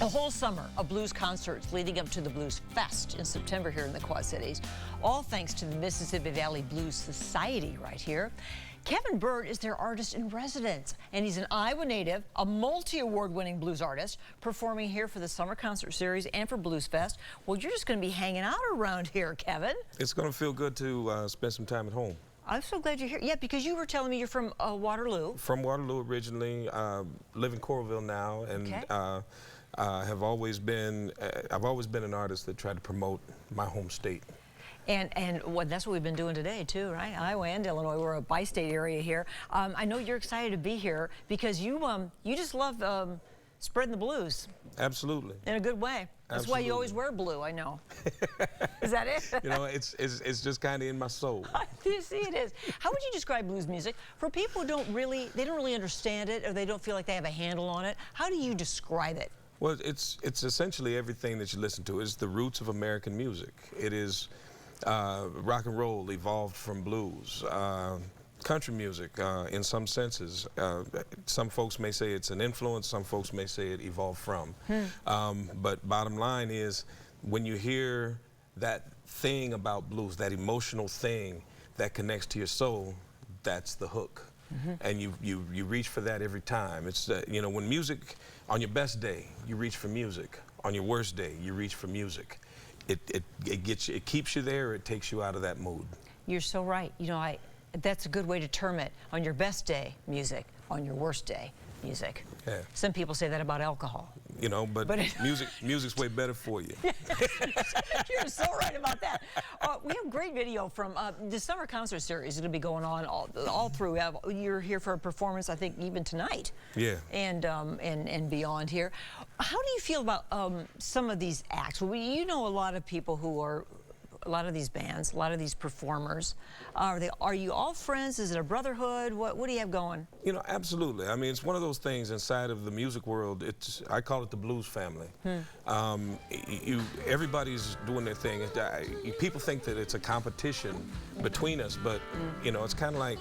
A whole summer of blues concerts leading up to the Blues Fest in September here in the Quad Cities, all thanks to the Mississippi Valley Blues Society right here. Kevin Burt is their artist in residence, and he's an Iowa native, a multi-award-winning blues artist, performing here for the Summer Concert Series and for Blues Fest. Well, you're just going to be hanging out around here, Kevin. It's going to feel good to spend some time at home. I'm so glad you're here. Yeah, because you were telling me you're from Waterloo. From Waterloo originally, live in Coralville now, and Okay. I've always been an artist that tried to promote my home state. And that's what we've been doing today too, right? Iowa and Illinois, we're a bi-state area here. I know you're excited to be here because you just love spreading the blues. Absolutely. In a good way. That's Absolutely. why you always wear blue, I know. Is that it? You know, it's just kind of in my soul. You see, it is. How would you describe blues music for people who don't really understand it, or they don't feel like they have a handle on it? How do you describe it? Well, it's essentially everything that you listen to. It's the roots of American music. It is rock and roll evolved from blues. Country music, in some senses. Some folks may say it's an influence, some folks may say it evolved from. But bottom line is, when you hear that thing about blues, that emotional thing that connects to your soul, that's the hook. And you reach for that every time. It's you know, when music, on your best day, you reach for music. On your worst day, you reach for music. It keeps you there, or it takes you out of that mood. You're so right. You know, that's a good way to term it. On your best day, music. On your worst day, music. Yeah. Some people say that about alcohol. You know, but music's way better for you. You're so right about that. We have great video from the Summer Concert Series. It'll be going on all through. You're here for a performance, I think, even tonight. Yeah. And beyond here. How do you feel about some of these acts? Well, you know a lot of people who are. A lot of these bands, a lot of these performers, are you all friends? Is it a brotherhood? What do you have going? You know, absolutely. I mean, it's one of those things inside of the music world. I call it the blues family. Everybody's doing their thing. People think that it's a competition between us, but you know, it's kind of like,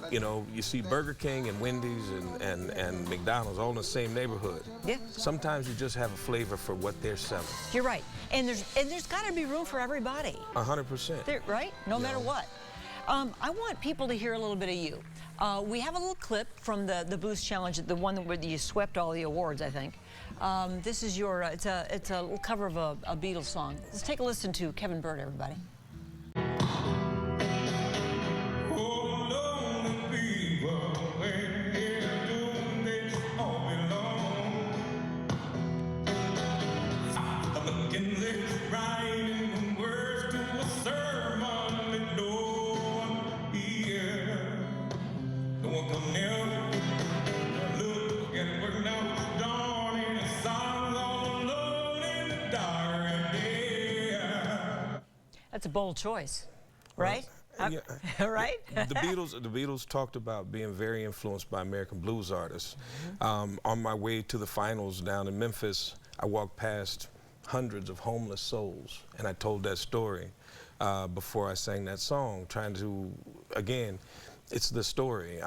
you know, you see Burger King and Wendy's and McDonald's all in the same neighborhood. Yeah. Sometimes you just have a flavor for what they're selling. You're right. And there's got to be room for everybody. 100%. Right? No matter what. I want people to hear a little bit of you. We have a little clip from the Blues Challenge, the one where you swept all the awards, I think. This is your, it's a little cover of a Beatles song. Let's take a listen to Kevin Burt, everybody. That's a bold choice, right? Yeah. Right? The Beatles talked about being very influenced by American blues artists. On my way to the finals down in Memphis, I walked past hundreds of homeless souls, and I told that story before I sang that song, trying to, again, it's the story.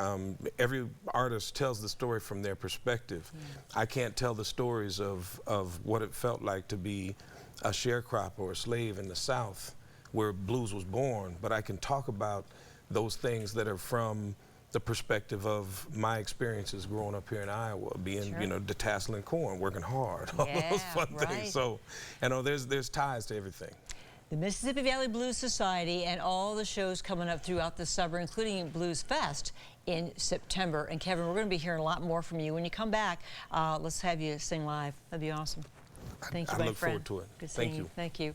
Every artist tells the story from their perspective. I can't tell the stories of what it felt like to be a sharecropper or a slave in the South, where blues was born, but I can talk about those things that are from the perspective of my experiences growing up here in Iowa, being, you know, detasseling corn, working hard, all those fun things. So, you know, there's ties to everything. The Mississippi Valley Blues Society and all the shows coming up throughout the summer, including Blues Fest in September. And Kevin, we're going to be hearing a lot more from you. When you come back, let's have you sing live. That'd be awesome. Thank you, my friend. I look forward to it. Good seeing you. Thank you.